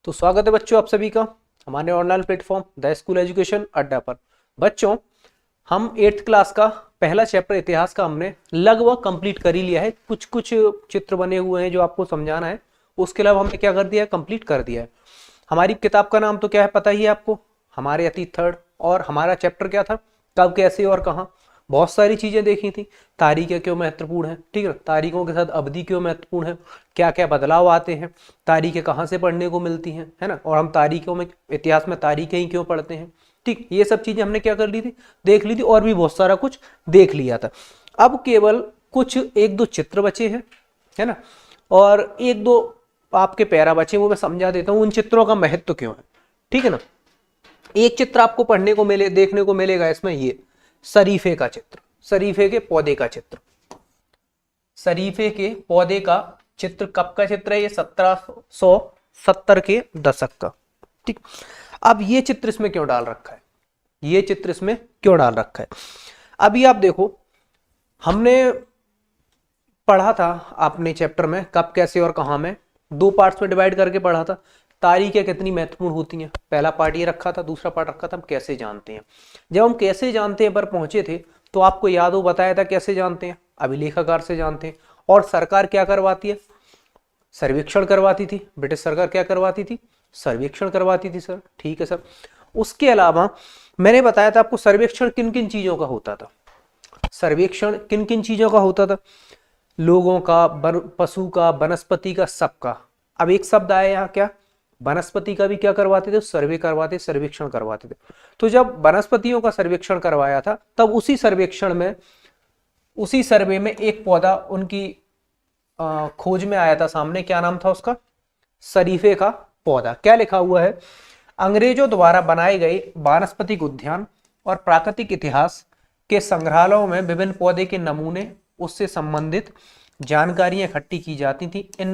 तो स्वागत है बच्चों आप सभी का हमारे online platform the school education अड्डा पर। बच्चों, हम 8th क्लास का पहला चैप्टर इतिहास का हमने लगभग कंप्लीट कर ही लिया है। कुछ कुछ चित्र बने हुए हैं जो आपको समझाना है, उसके अलावा हमने क्या कर दिया है, कंप्लीट कर दिया है। हमारी किताब का नाम तो क्या है पता ही है आपको, हमारे अतीत थर्ड। और हमारा चैप्टर क्या था, कब कैसे और कहाँ। बहुत सारी चीजें देखी थी। तारीखें क्यों महत्वपूर्ण है, ठीक है, तारीखों के साथ अवधि क्यों महत्वपूर्ण है, क्या क्या बदलाव आते हैं, तारीखें कहाँ से पढ़ने को मिलती हैं, है ना, और हम तारीखों में इतिहास में तारीखें ही क्यों पढ़ते हैं। ठीक, ये सब चीजें हमने क्या कर ली थी, देख ली थी, और भी बहुत सारा कुछ देख लिया था। अब केवल कुछ एक दो चित्र बचे हैं, है ना, और एक दो आपके पैरा बचे, वो मैं समझा देता हूँ उन चित्रों का महत्व क्यों है। ठीक है ना। एक चित्र आपको पढ़ने को मिले, देखने को मिलेगा इसमें, ये शरीफे का चित्र, शरीफे के पौधे का चित्र। शरीफे के पौधे का चित्र कब का चित्र है, ये 1770 के दशक का। ठीक, अब ये चित्र इसमें क्यों डाल रखा है, ये चित्र इसमें क्यों डाल रखा है। अभी आप देखो, हमने पढ़ा था अपने चैप्टर में कब कैसे और कहां में, दो पार्ट्स में डिवाइड करके पढ़ा था। तारीखें कितनी महत्वपूर्ण होती हैं, पहला पार्ट ये रखा था, दूसरा पार्ट रखा था हम कैसे जानते हैं। जब हम कैसे जानते हैं पर पहुंचे थे तो आपको याद हो, बताया था कैसे जानते हैं, अभिलेखागार से जानते हैं। और सरकार क्या करवाती है, सर्वेक्षण करवाती थी। ब्रिटिश सरकार क्या करवाती थी, सर्वेक्षण करवाती थी सर, ठीक है सर। उसके अलावा मैंने बताया था आपको सर्वेक्षण किन किन चीजों का होता था, सर्वेक्षण किन किन चीजों का होता था, लोगों का, पशु का, वनस्पति का, सबका। अब एक शब्द आया यहाँ, क्या, वनस्पति का भी क्या करवाते थे, सर्वे करवाते, सर्वेक्षण करवाते थे। तो जब वनस्पतियों का सर्वेक्षण करवाया था तब उसी सर्वेक्षण में, उसी सर्वे में एक पौधा उनकी खोज में आया था सामने, क्या नाम था उसका, शरीफे का पौधा। क्या लिखा हुआ है, अंग्रेजों द्वारा बनाए गए वानस्पतिक उद्यान और प्राकृतिक इतिहास के संग्रहालयों में विभिन्न पौधे के नमूने, उससे संबंधित जानकारियां इकट्ठी की जाती थी। इन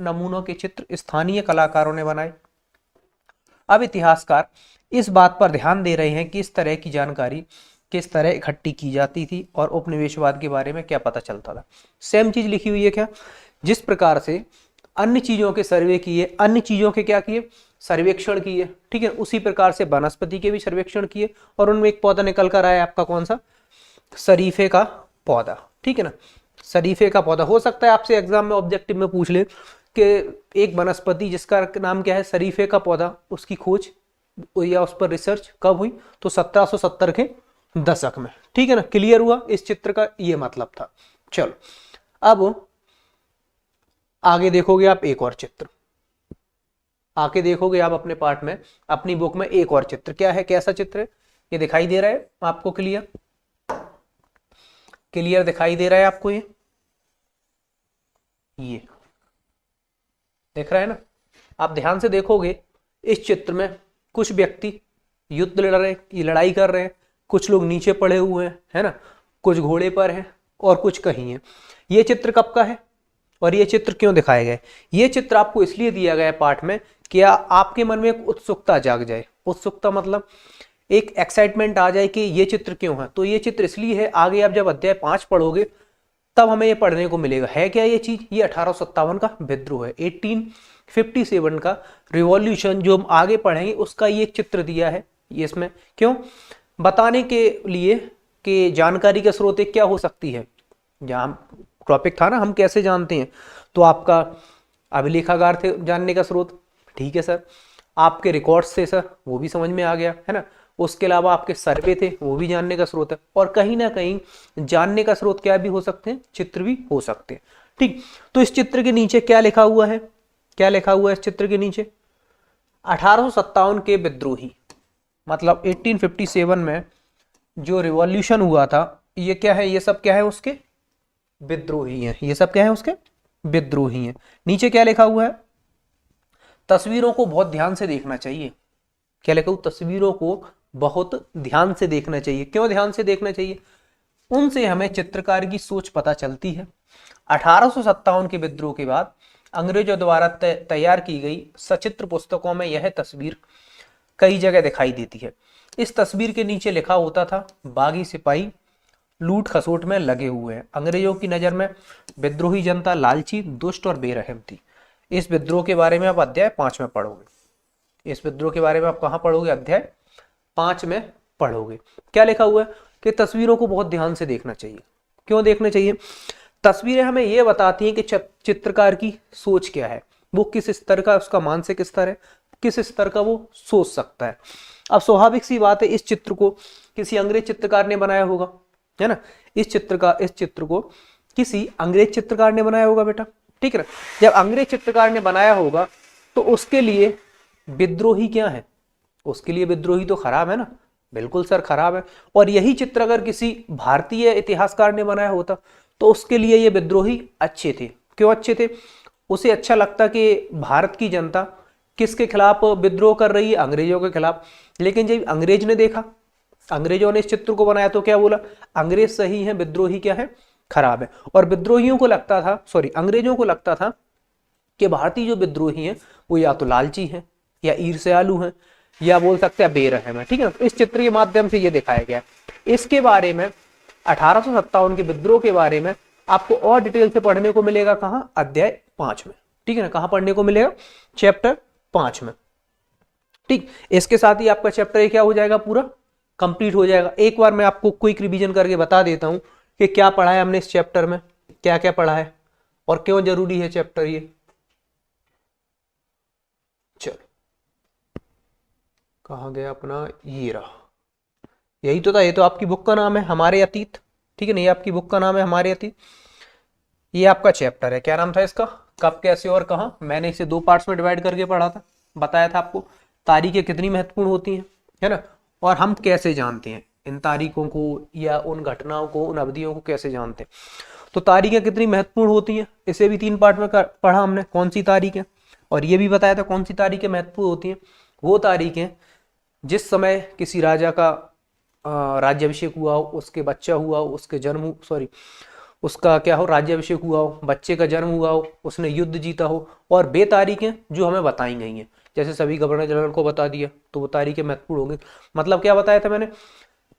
नमूनों के चित्र स्थानीय कलाकारों ने बनाए। अब इतिहासकार इस बात पर ध्यान दे रहे हैं कि इस तरह की जानकारी किस तरह इकट्ठी की जाती थी और उपनिवेशवाद के बारे में क्या पता चलता था। सेम चीज लिखी हुई है क्या, जिस प्रकार से अन्य चीजों के सर्वे किए, अन्य चीजों के क्या किए, सर्वेक्षण किए, ठीक है, उसी प्रकार से वनस्पति के भी सर्वेक्षण किए और उनमें एक पौधा निकल कर आया आपका, कौन सा, शरीफे का पौधा। ठीक है ना, शरीफे का पौधा। हो सकता है आपसे एग्जाम में ऑब्जेक्टिव में पूछ ले कि एक वनस्पति जिसका नाम क्या है, शरीफे का पौधा, उसकी खोज या उस पर रिसर्च कब हुई, तो 1770 के दशक में। ठीक है ना, क्लियर हुआ, इस चित्र का ये मतलब था। चलो अब आगे देखोगे आप एक और चित्र, आगे देखोगे आप अपने पार्ट में, अपनी बुक में एक और चित्र। क्या है, कैसा चित्र है, ये दिखाई दे रहा है आपको, क्लियर, क्लियर दिखाई दे रहा है आपको, ये देख रहा है ना। आप ध्यान से देखोगे इस चित्र में कुछ व्यक्ति युद्ध लड़ रहे, लड़ाई कर रहे हैं, कुछ लोग नीचे पड़े हुए हैं, है ना, कुछ घोड़े पर हैं और कुछ कहीं हैं। ये चित्र कब का है और ये चित्र क्यों दिखाए गए, ये चित्र आपको इसलिए दिया गया है पाठ में कि आपके मन में एक उत्सुकता जाग जाए। उत्सुकता मतलब एक एक्साइटमेंट आ जाए कि ये चित्र क्यों है। तो ये चित्र इसलिए है, आगे आप जब अध्याय 5 पढ़ोगे तब हमें ये पढ़ने को मिलेगा। है क्या ये चीज, ये 1857 का विद्रोह है, 1857 का रिवॉल्यूशन जो हम आगे पढ़ेंगे उसका ये चित्र दिया है। ये इसमें क्यों, बताने के लिए कि जानकारी का स्रोत क्या हो सकती है। जहाँ टॉपिक था ना हम कैसे जानते हैं, तो आपका अभिलेखागार थे जानने का स्रोत, ठीक है सर, आपके रिकॉर्ड्स से सर, वो भी समझ में आ गया, है ना। उसके अलावा आपके सर्वे थे, वो भी जानने का स्रोत है। और कहीं ना कहीं जानने का स्रोत क्या भी हो सकते हैं, चित्र भी हो सकते हैं। ठीक, तो इस चित्र के नीचे क्या लिखा हुआ है, क्या लिखा हुआ है इस चित्र के नीचे, 1857 के विद्रोही, मतलब 1857 में जो रिवॉल्यूशन हुआ था, ये क्या है, ये सब क्या है, उसके विद्रोही हैं, ये सब क्या है, उसके विद्रोही हैं। नीचे क्या लिखा हुआ है, तस्वीरों को बहुत ध्यान से देखना चाहिए। क्या लिखा, तस्वीरों को बहुत ध्यान से देखना चाहिए। क्यों ध्यान से देखना चाहिए, उनसे हमें चित्रकार की सोच पता चलती है। 1857 के विद्रोह के बाद अंग्रेजों द्वारा तैयार की गई सचित्र पुस्तकों में यह तस्वीर कई जगह दिखाई देती है। इस तस्वीर के नीचे लिखा होता था, बागी सिपाही लूट खसोट में लगे हुए हैं। अंग्रेजों की नजर में विद्रोही जनता लालची, दुष्ट और बेरहम थी। इस विद्रोह के बारे में आप अध्याय 5 में पढ़ोगे। इस विद्रोह के बारे में आप कहाँ पढ़ोगे, अध्याय 5 में पढ़ोगे। क्या लिखा हुआ है कि तस्वीरों को बहुत ध्यान से देखना चाहिए। क्यों देखना चाहिए? तस्वीरें हमें यह बताती हैं कि चित्रकार की सोच क्या है, वो किस स्तर का उसका मानसिक स्तर है, किस स्तर का वो सोच सकता है। अब स्वाभाविक सी बात है, इस चित्र को किसी अंग्रेज चित्रकार ने बनाया होगा, है ना। इस चित्र को किसी अंग्रेज चित्रकार ने बनाया होगा बेटा, ठीक है ना। जब अंग्रेज चित्रकार ने बनाया होगा तो उसके लिए विद्रोही क्या है, उसके लिए विद्रोही तो खराब है ना, बिल्कुल सर खराब है। और यही चित्र अगर किसी भारतीय इतिहासकार ने बनाया होता तो उसके लिए ये विद्रोही अच्छे थे। क्यों अच्छे थे? उसे अच्छा लगता कि भारत की जनता किसके खिलाफ विद्रोह कर रही है, अंग्रेजों के खिलाफ। लेकिन जब अंग्रेज ने देखा, अंग्रेजों ने इस चित्र को बनाया तो क्या बोला, अंग्रेज सही है, विद्रोही क्या है, खराब है। और विद्रोहियों को लगता था, अंग्रेजों को लगता था कि भारतीय जो विद्रोही हैं वो या तो लालची हैं, या ईर्ष्यालु हैं, या बोल सकते हैं बेरहम है, ठीक है ना। तो इस चित्र के माध्यम से ये दिखाया गया है। इसके बारे में 1857 के विद्रोह के बारे में आपको और डिटेल से पढ़ने को मिलेगा, कहाँ, अध्याय 5 में, ठीक है ना। कहाँ पढ़ने को मिलेगा, चैप्टर 5 में, ठीक। इसके साथ ही आपका चैप्टर क्या हो जाएगा, पूरा कंप्लीट हो जाएगा। एक बार मैं आपको क्विक रिवीजन करके बता देता हूं कि क्या पढ़ा है हमने इस चैप्टर में, क्या क्या पढ़ा है और क्यों जरूरी है चैप्टर ये। चलो, कहाँ गया अपना, ये रहा, यही तो था। ये तो आपकी बुक का नाम है, हमारे अतीत, ठीक है ना। ये आपकी बुक का नाम है, हमारे अतीत। ये आपका चैप्टर है, क्या नाम था इसका, कब, कैसे और कहाँ। मैंने इसे 2 पार्ट्स में डिवाइड करके पढ़ा था, बताया था आपको तारीखें कितनी महत्वपूर्ण होती हैं, है ना, और हम कैसे जानते हैं इन तारीखों को, या उन घटनाओं को, उन अवधियों को कैसे जानते हैं। तो तारीखें कितनी महत्वपूर्ण होती हैं, इसे भी 3 पार्ट में पढ़ा हमने, कौन सी तारीखें। और ये भी बताया था कौन सी तारीखें महत्वपूर्ण होती हैं। वो तारीखें जिस समय किसी राजा का राज्याभिषेक हुआ हो, उसके बच्चा हुआ हो, उसके जन्म, उसका क्या हो, राज्याभिषेक हुआ हो, बच्चे का जन्म हुआ हो, उसने युद्ध जीता हो। और बे तारीखें जो हमें बताई गई हैं, जैसे सभी गवर्नर जनरल को बता दिया, तो वो तारीखें महत्वपूर्ण होंगी। मतलब क्या बताया था मैंने,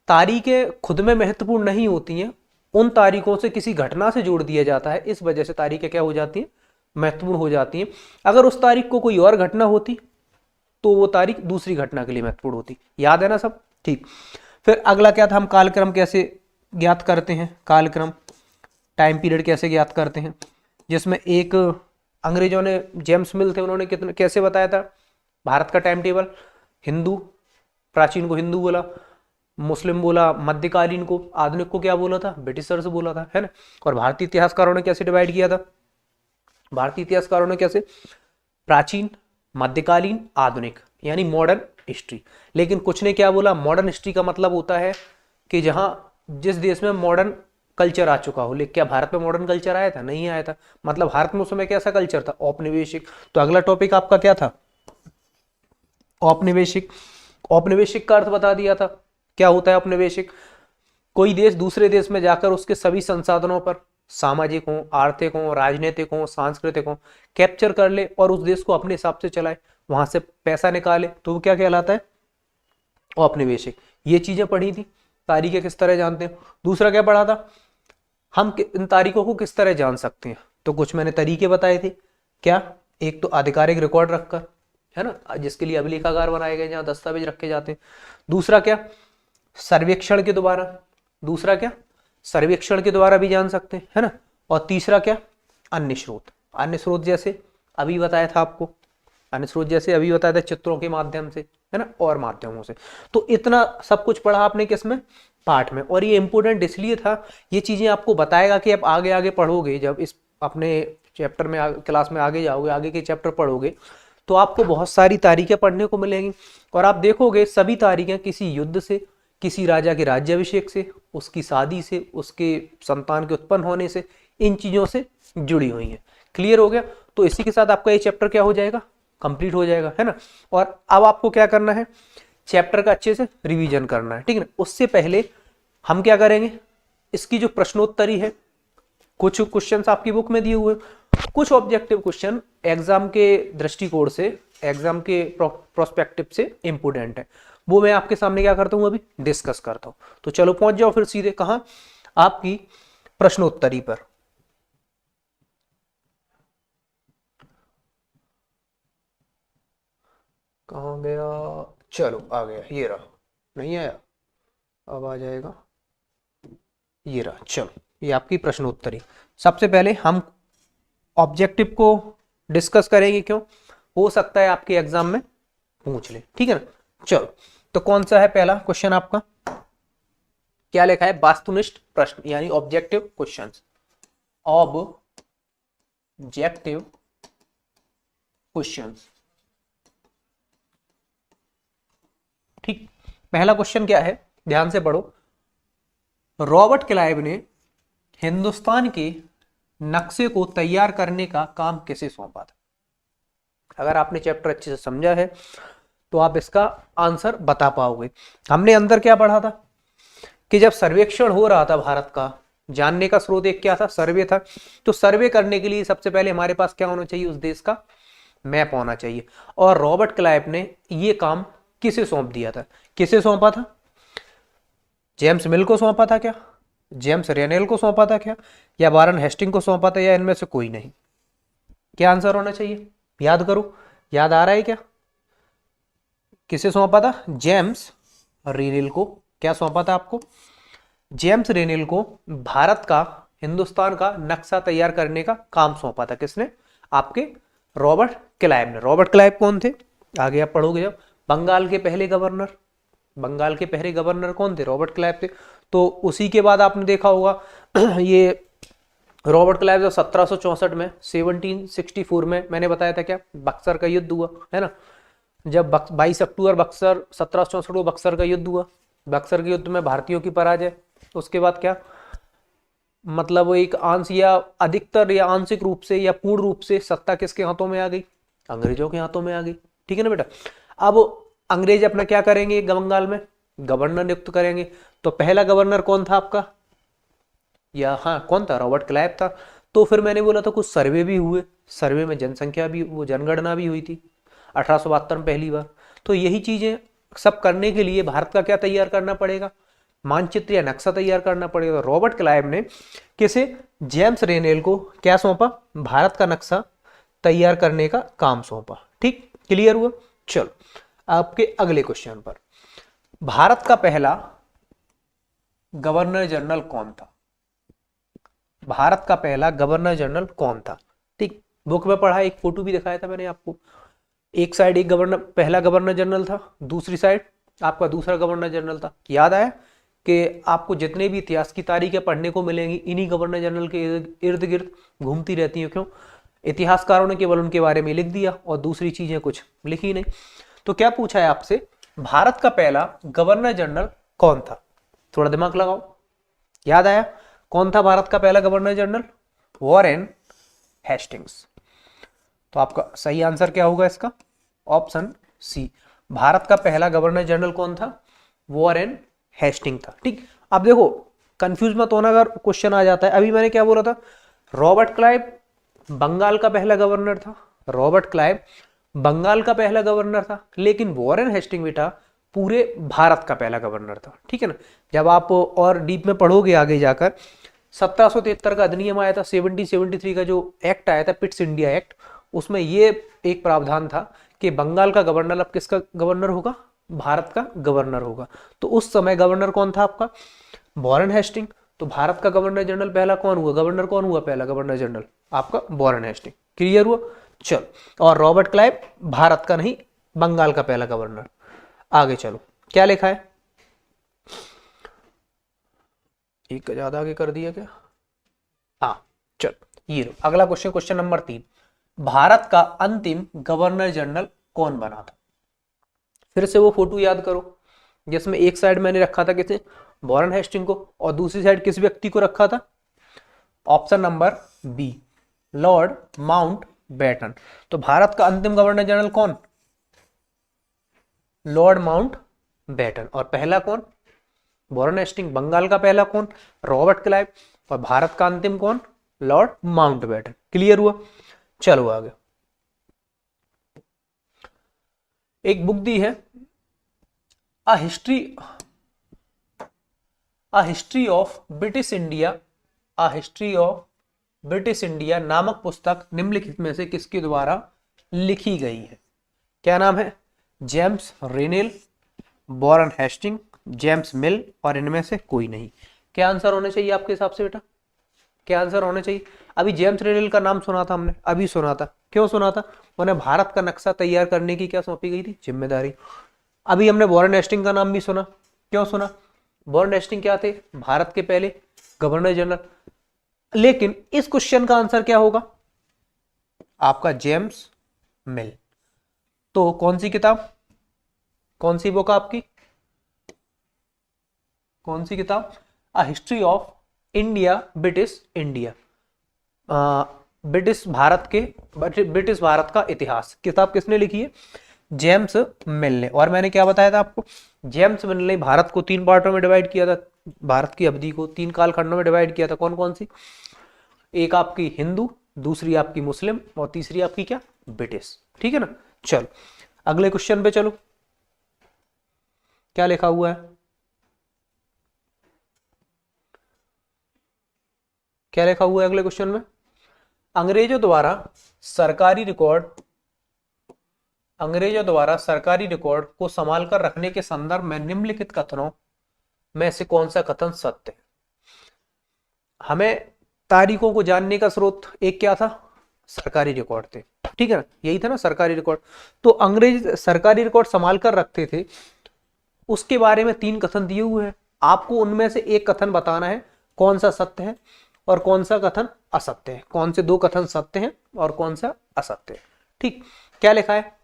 तारीखें खुद में महत्वपूर्ण नहीं होती हैं, उन तारीखों से किसी घटना से जोड़ दिया जाता है, इस वजह से तारीखें क्या हो जाती हैं, महत्वपूर्ण हो जाती हैं। अगर उस तारीख को कोई और घटना होती तो वो तारीख दूसरी घटना के लिए महत्वपूर्ण होती। याद है ना सब, ठीक। फिर अगला क्या था, हम कालक्रम कैसे ज्ञात करते हैं, कालक्रम टाइम पीरियड कैसे ज्ञात करते हैं, जिसमें एक अंग्रेजों ने, जेम्स मिल थे, उन्होंने कितने कैसे बताया था भारत का टाइम टेबल। हिंदू, प्राचीन को हिंदू बोला, मुस्लिम बोला, मध्यकालीन को, आधुनिक को क्या बोला था, ब्रिटिशर्स बोला था, है ना। और भारतीय इतिहासकारों ने कैसे डिवाइड किया था, भारतीय इतिहासकारों ने कैसे, प्राचीन, मध्यकालीन, आधुनिक, यानी मॉडर्न हिस्ट्री। लेकिन कुछ ने क्या बोला, मॉडर्न हिस्ट्री का मतलब होता है कि जहां, जिस देश में मॉडर्न कल्चर आ चुका हो। लेकिन क्या भारत में मॉडर्न कल्चर आया था, नहीं आया था। मतलब भारत में उस समय कैसा कल्चर था, औपनिवेशिक। तो अगला टॉपिक आपका क्या था, औपनिवेशिक। औपनिवेशिक का अर्थ बता दिया था, क्या होता है औपनिवेशिक, कोई देश दूसरे देश में जाकर उसके सभी संसाधनों पर, सामाजिक हो, आर्थिक हो, राजनीतिक हो, सांस्कृतिक हो, कैप्चर कर ले और उस देश को अपने हिसाब से चलाए, वहां से पैसा निकाले, तो वो क्या कहलाता है, औपनिवेशिक। ये चीजें पढ़ी थी, तारीखें किस तरह जानते हैं। दूसरा क्या पढ़ा था, हम इन तारीखों को किस तरह जान सकते हैं। तो कुछ मैंने तरीके बताए थे, क्या, एक तो आधिकारिक रिकॉर्ड रखकर, है ना, जिसके लिए अभिलेखागार बनाए गए जहां दस्तावेज रखे जाते हैं। दूसरा क्या, सर्वेक्षण के द्वारा, दूसरा क्या, सर्वेक्षण के द्वारा भी जान सकते हैं, है ना। और तीसरा क्या, अन्य स्रोत। अन्य स्रोत जैसे अभी बताया था आपको, अन्य स्रोत जैसे अभी बताया था, चित्रों के माध्यम से, है ना, और माध्यमों से। तो इतना सब कुछ पढ़ा आपने किसमें, पाठ में। और ये इंपॉर्टेंट इसलिए था, ये चीजें आपको बताएगा कि आप आगे आगे पढ़ोगे, जब इस अपने चैप्टर में क्लास में आगे जाओगे, आगे के चैप्टर पढ़ोगे, तो आपको बहुत सारी तारीखें पढ़ने को मिलेंगी। और आप देखोगे सभी तारीखें किसी युद्ध से, किसी राजा के राज्याभिषेक से, उसकी शादी से, उसके संतान के उत्पन्न होने से, इन चीजों से जुड़ी हुई हैं। क्लियर हो गया। तो इसी के साथ आपका ये चैप्टर क्या हो जाएगा, कंप्लीट हो जाएगा, है ना। और अब आपको क्या करना है, चैप्टर का अच्छे से रिवीजन करना है, ठीक है ना। उससे पहले हम क्या करेंगे, इसकी जो प्रश्नोत्तरी है, कुछ क्वेश्चंस आपकी बुक में दिए हुए, कुछ ऑब्जेक्टिव क्वेश्चन एग्जाम के दृष्टिकोण से, एग्जाम के प्रोस्पेक्टिव से इंपोर्टेंट है, वो मैं आपके सामने क्या करता हूं, अभी डिस्कस करता हूं। तो चलो पहुंच जाओ फिर सीधे कहां, आपकी प्रश्नोत्तरी पर। कहाँ गया, चलो आ गया, ये रहा, नहीं आया, अब आ जाएगा, ये रहा। चलो ये आपकी प्रश्न उत्तरी। सबसे पहले हम ऑब्जेक्टिव को डिस्कस करेंगे, क्यों, हो सकता है आपके एग्जाम में पूछ ले, ठीक है ना। चलो तो कौन सा है पहला क्वेश्चन आपका, क्या लिखा है, वास्तुनिष्ठ प्रश्न यानी ऑब्जेक्टिव क्वेश्चंस, ऑब्जेक्टिव क्वेश्चंस, ठीक। पहला क्वेश्चन क्या है, ध्यान से पढ़ो। रॉबर्ट क्लाइव ने हिंदुस्तान के नक्शे को तैयार करने का काम किसे सौंपा था। अगर आपने चैप्टर अच्छे से समझा है तो आप इसका आंसर बता पाओगे। हमने अंदर क्या पढ़ा था कि जब सर्वेक्षण हो रहा था भारत का, जानने का स्रोत एक क्या था, सर्वे था। तो सर्वे करने के लिए सबसे पहले हमारे पास क्या होना चाहिए, उस देश का मैप होना चाहिए। और रॉबर्ट क्लाइव ने ये काम किसे सौंप दिया था, किसे सौंपा था, जेम्स मिल को सौंपा था क्या, जेम्स रेनेल को सौंपा था क्या, या वारन हेस्टिंग को सौंपा था, या इनमें से कोई नहीं। क्या आंसर होना चाहिए, याद करो, याद आ रहा है क्या, किसे सौंपा था, जेम्स रेनेल को। क्या सौंपा था आपको, जेम्स रेनेल को भारत का, हिंदुस्तान का नक्शा तैयार करने का काम सौंपा था। किसने, आपके रॉबर्ट क्लाइव ने। रॉबर्ट क्लाइव कौन थे, आगे आप पढ़ोगे जब, बंगाल के पहले गवर्नर, बंगाल के पहले गवर्नर कौन थे, रॉबर्ट क्लाइव थे। तो उसी के बाद आपने देखा होगा ये रॉबर्ट क्लाइव जब 1764 में 1764 में मैंने बताया था क्या, बक्सर का युद्ध हुआ है ना, जब 22 अक्टूबर बक्सर 1764 को बक्सर का युद्ध हुआ, बक्सर के युद्ध में भारतीयों की पराजय। उसके बाद क्या, मतलब एक आंश या अधिकतर या आंशिक रूप से या पूर्ण रूप से सत्ता किसके हाथों में आ गई, अंग्रेजों के हाथों में आ गई, ठीक है ना बेटा। अब अंग्रेज अपना क्या करेंगे, बंगाल में गवर्नर नियुक्त करेंगे। तो पहला गवर्नर कौन था आपका, या हाँ कौन था, रॉबर्ट क्लाइव था। तो फिर मैंने बोला था कुछ सर्वे भी हुए, सर्वे में जनसंख्या भी, वो जनगणना भी हुई थी 1872 में पहली बार। तो यही चीजें सब करने के लिए भारत का क्या तैयार करना पड़ेगा, मानचित्र या नक्शा तैयार करना पड़ेगा। रॉबर्ट क्लाइव ने किसे, जेम्स रेनेल को क्या सौंपा, भारत का नक्शा तैयार करने का काम सौंपा, ठीक, क्लियर हुआ। चलो आपके अगले क्वेश्चन पर, भारत का पहला गवर्नर जनरल कौन था, भारत का पहला गवर्नर जनरल कौन था, ठीक। बुक में पढ़ा, एक फोटो भी दिखाया था मैंने आपको, एक साइड एक गवर्नर, पहला गवर्नर जनरल था, दूसरी साइड आपका दूसरा गवर्नर जनरल था। याद आया कि आपको जितने भी इतिहास की तारीखें पढ़ने को मिलेंगी इन्हीं गवर्नर जनरल के इर्द गिर्द घूमती रहती हैं। क्यों, इतिहासकारों ने केवल उनके बारे में लिख दिया और दूसरी चीजें कुछ लिखी नहीं। तो क्या पूछा है आपसे, भारत का पहला गवर्नर जनरल कौन था, थोड़ा दिमाग लगाओ, याद आया कौन था भारत का पहला गवर्नर जनरल, वॉरेन हेस्टिंग्स। तो आपका सही आंसर क्या होगा इसका, ऑप्शन सी, भारत का पहला गवर्नर जनरल कौन था, वॉरेन हेस्टिंग था, ठीक। अब देखो कंफ्यूज मत होना अगर क्वेश्चन आ जाता है। अभी मैंने क्या बोला था, रॉबर्ट क्लाइव बंगाल का पहला गवर्नर था, रॉबर्ट क्लाइव बंगाल का पहला गवर्नर था, लेकिन वॉरेन हेस्टिंग बेटा पूरे भारत का पहला गवर्नर था, ठीक है ना। जब आप और डीप में पढ़ोगे आगे जाकर, 1773 का अधिनियम आया था, 1773 का जो एक्ट आया था, पिट्स इंडिया एक्ट, उसमें ये एक प्रावधान था कि बंगाल का गवर्नर अब किसका गवर्नर होगा, भारत का गवर्नर होगा। तो उस समय गवर्नर कौन था आपका, वॉरेन हेस्टिंग। तो भारत का गवर्नर जनरल पहला कौन हुआ, गवर्नर कौन हुआ पहला गवर्नर जनरल, आपका वॉरेन हेस्टिंग, क्लियर हुआ। चलो, और रॉबर्ट क्लाइव भारत का नहीं, बंगाल का पहला गवर्नर। आगे चलो, क्या लिखा है, एक ज्यादा आगे कर दिया क्या, हाँ चलो ये अगला क्वेश्चन, क्वेश्चन नंबर 3, भारत का अंतिम गवर्नर जनरल कौन बना था। फिर से वो फोटो याद करो जिसमें एक साइड मैंने रखा था किसे, वॉरेन हेस्टिंग को, और दूसरी साइड किस व्यक्ति को रखा था, option number B, Lord Mountbatten. तो भारत का अंतिम गवर्नर जनरल कौन, लॉर्ड माउंट बैटन। और पहला कौन, वॉरेन हेस्टिंग। बंगाल का पहला कौन, रॉबर्ट क्लाइव। और भारत का अंतिम कौन, लॉर्ड माउंट बैटन, क्लियर हुआ। चलो आगे, एक बुक दी है, a history of British India, a history of British India नामक पुस्तक निम्नलिखित में से किसके द्वारा लिखी गई है। क्या नाम है, जेम्स रेनेल, वॉरेन हेस्टिंग, जेम्स मिल, और इनमें से कोई नहीं। क्या आंसर होने चाहिए आपके हिसाब से बेटा? क्या आंसर होने चाहिए? अभी जेम्स रेनेल का नाम सुना था हमने, अभी सुना था। क्यों सुना था? उन्हें भारत का नक्शा तैयार करने की क्या सौंपी गई थी? जिम्मेदारी। अभी हमने वॉरेन हेस्टिंग का नाम भी सुना। क्यों सुना? वॉरेन हेस्टिंग क्या थे? भारत के पहले गवर्नर जनरल। लेकिन इस क्वेश्चन का आंसर क्या होगा आपका? जेम्स मिल। तो कौन सी किताब, कौन सी बुक आपकी, कौन सी किताब? A history of India British India, British Bharat के, ब्रिटिश भारत का इतिहास। किताब किसने लिखी है? जेम्स मिल ने। और मैंने क्या बताया था आपको? जेम्स मिल ने भारत को 3 पार्टों में डिवाइड किया था, भारत की अवधि को 3 कालखंडों में डिवाइड किया था। कौन कौन सी? एक आपकी हिंदू, दूसरी आपकी मुस्लिम, और तीसरी आपकी क्या? ब्रिटिश। ठीक है ना। चलो अगले क्वेश्चन पे चलो। क्या लिखा हुआ है? क्या लिखा हुआ है अगले क्वेश्चन में? अंग्रेजों द्वारा सरकारी रिकॉर्ड, अंग्रेजों द्वारा सरकारी रिकॉर्ड को संभाल कर रखने के संदर्भ में निम्नलिखित कथनों में से कौन सा कथन सत्य है? हमें तारीखों को जानने का स्रोत एक क्या था? सरकारी रिकॉर्ड थे। ठीक है ना, यही था ना सरकारी रिकॉर्ड। तो अंग्रेज सरकारी रिकॉर्ड संभाल कर रखते थे, उसके बारे में 3 कथन दिए हुए हैं। आपको उनमें से एक कथन बताना है कौन सा सत्य है और कौन सा कथन असत्य है। कौन से 2 कथन सत्य हैं और कौन सा असत्य है। ठीक, क्या लिखा है?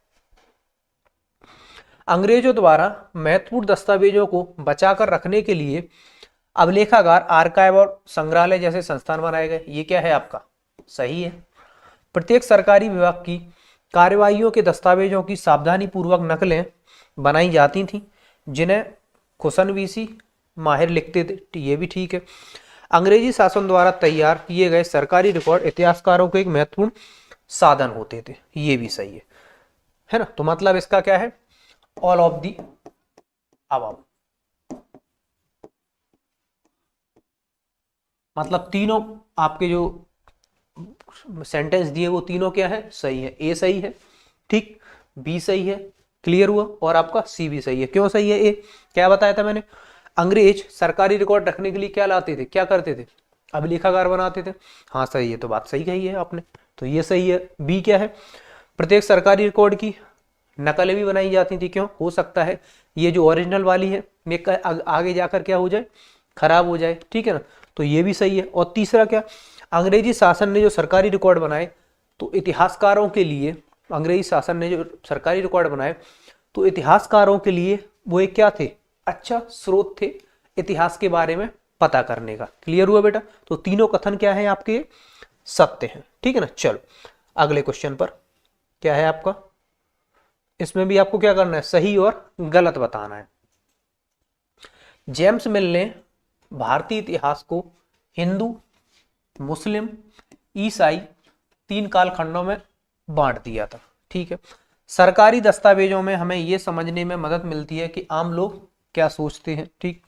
अंग्रेजों द्वारा महत्वपूर्ण दस्तावेजों को बचाकर रखने के लिए अभिलेखागार, आर्काइव और संग्रहालय जैसे संस्थान बनाए गए। ये क्या है आपका? सही है। प्रत्येक सरकारी विभाग की कार्यवाहियों के दस्तावेजों की सावधानी पूर्वक नकलें बनाई जाती थीं, जिन्हें खुसनवीसी माहिर लिखते थे। ये भी ठीक है। अंग्रेजी शासन द्वारा तैयार किए गए सरकारी रिकॉर्ड इतिहासकारों के एक महत्वपूर्ण साधन होते थे। ये भी सही है ना। तो मतलब इसका क्या है? All of the above. मतलब तीनों आपके जो सेंटेंस दिए वो तीनों क्या है? सही है। ए सही है, ठीक, बी सही है, क्लियर हुआ, और आपका सी भी सही है। क्यों सही है? ए क्या बताया था मैंने? अंग्रेज सरकारी रिकॉर्ड रखने के लिए क्या लाते थे, क्या करते थे? अभिलेखागार बनाते थे। हाँ सही है, तो बात सही कही है आपने, तो ये सही है। बी क्या है? प्रत्येक सरकारी रिकॉर्ड की नकलें भी बनाई जाती थी। क्यों? हो सकता है ये जो ओरिजिनल वाली है ये आगे जाकर क्या हो जाए? खराब हो जाए। ठीक है ना, तो ये भी सही है। और तीसरा क्या? अंग्रेजी शासन ने जो सरकारी रिकॉर्ड बनाए, तो इतिहासकारों के लिए, अंग्रेजी शासन ने जो सरकारी रिकॉर्ड बनाए तो इतिहासकारों के लिए वो एक क्या थे? अच्छा स्रोत थे इतिहास के बारे में पता करने का। क्लियर हुआ बेटा? तो तीनों कथन क्या है आपके? सत्य हैं। ठीक है ना। चलो अगले क्वेश्चन पर क्या है आपका? इसमें भी आपको क्या करना है? सही और गलत बताना है। जेम्स मिल ने भारतीय इतिहास को हिंदू, मुस्लिम, ईसाई 3 कालखंडों में बांट दिया था। ठीक है। सरकारी दस्तावेजों में हमें यह समझने में मदद मिलती है कि आम लोग क्या सोचते हैं। ठीक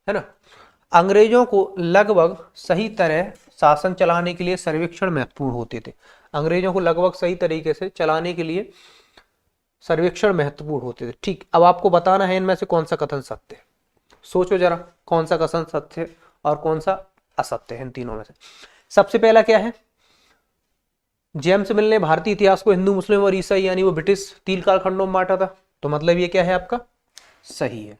है ना। अंग्रेजों को लगभग सही तरह शासन चलाने के लिए सर्वेक्षण महत्वपूर्ण होते थे। अंग्रेजों को लगभग सही तरीके से चलाने के लिए सर्वेक्षण महत्वपूर्ण होते थे। ठीक, अब आपको बताना है इनमें से कौन सा कथन सत्य है। सोचो जरा, कौन सा कथन सत्य है और कौन सा असत्य है इन तीनों में से। सबसे पहला क्या है? जेम्स मिल ने भारतीय इतिहास को हिंदू, मुस्लिम और ईसाई यानी वो ब्रिटिश 3 कालखंडों में बांटा था। तो मतलब ये क्या है आपका? सही है।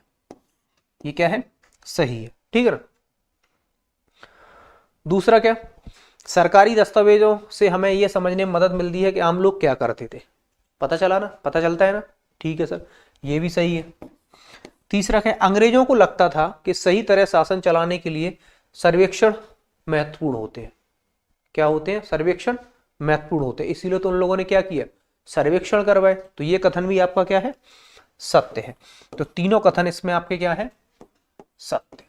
ये क्या है? सही है। ठीक है ना। दूसरा क्या? सरकारी दस्तावेजों से हमें यह समझने में मदद मिलती है कि आम लोग क्या करते थे। पता चला ना, पता चलता है ना। ठीक है सर, ये भी सही है। तीसरा क्या? अंग्रेजों को लगता था कि सही तरह शासन चलाने के लिए सर्वेक्षण महत्वपूर्ण होते हैं। क्या होते हैं? सर्वेक्षण महत्वपूर्ण होते हैं, इसीलिए तो उन लोगों ने क्या किया? सर्वेक्षण करवाए। तो ये कथन भी आपका क्या है? सत्य है। तो तीनों कथन इसमें आपके क्या है? सत्य।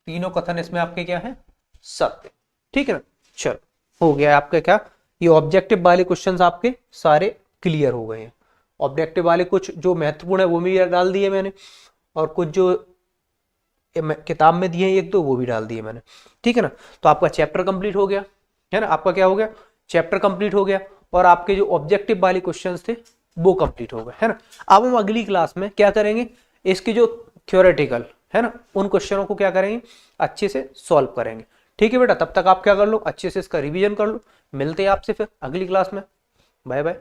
तीनों कथन इसमें आपके क्या है? सत्य। ठीक है ना। चलो हो गया आपका क्या? ये ऑब्जेक्टिव वाले क्वेश्चंस आपके सारे क्लियर हो गए हैं। ऑब्जेक्टिव वाले कुछ जो महत्वपूर्ण है वो भी डाल दिए मैंने, और कुछ जो किताब में दिए एक दो वो भी डाल दिए मैंने। ठीक है ना। तो आपका चैप्टर कंप्लीट हो गया है ना। आपका क्या हो गया? चैप्टर कंप्लीट हो गया। और आपके जो ऑब्जेक्टिव वाले क्वेश्चंस थे वो कंप्लीट हो गए, है ना। अब हम अगली क्लास में क्या करेंगे, इसकी जो थ्योरेटिकल है ना, उन क्वेश्चनों को क्या करेंगे, अच्छे से सॉल्व करेंगे। ठीक है बेटा, तब तक आप क्या कर लो, अच्छे से इसका रिवीजन कर लो। मिलते हैं आपसे फिर अगली क्लास में। Bye bye.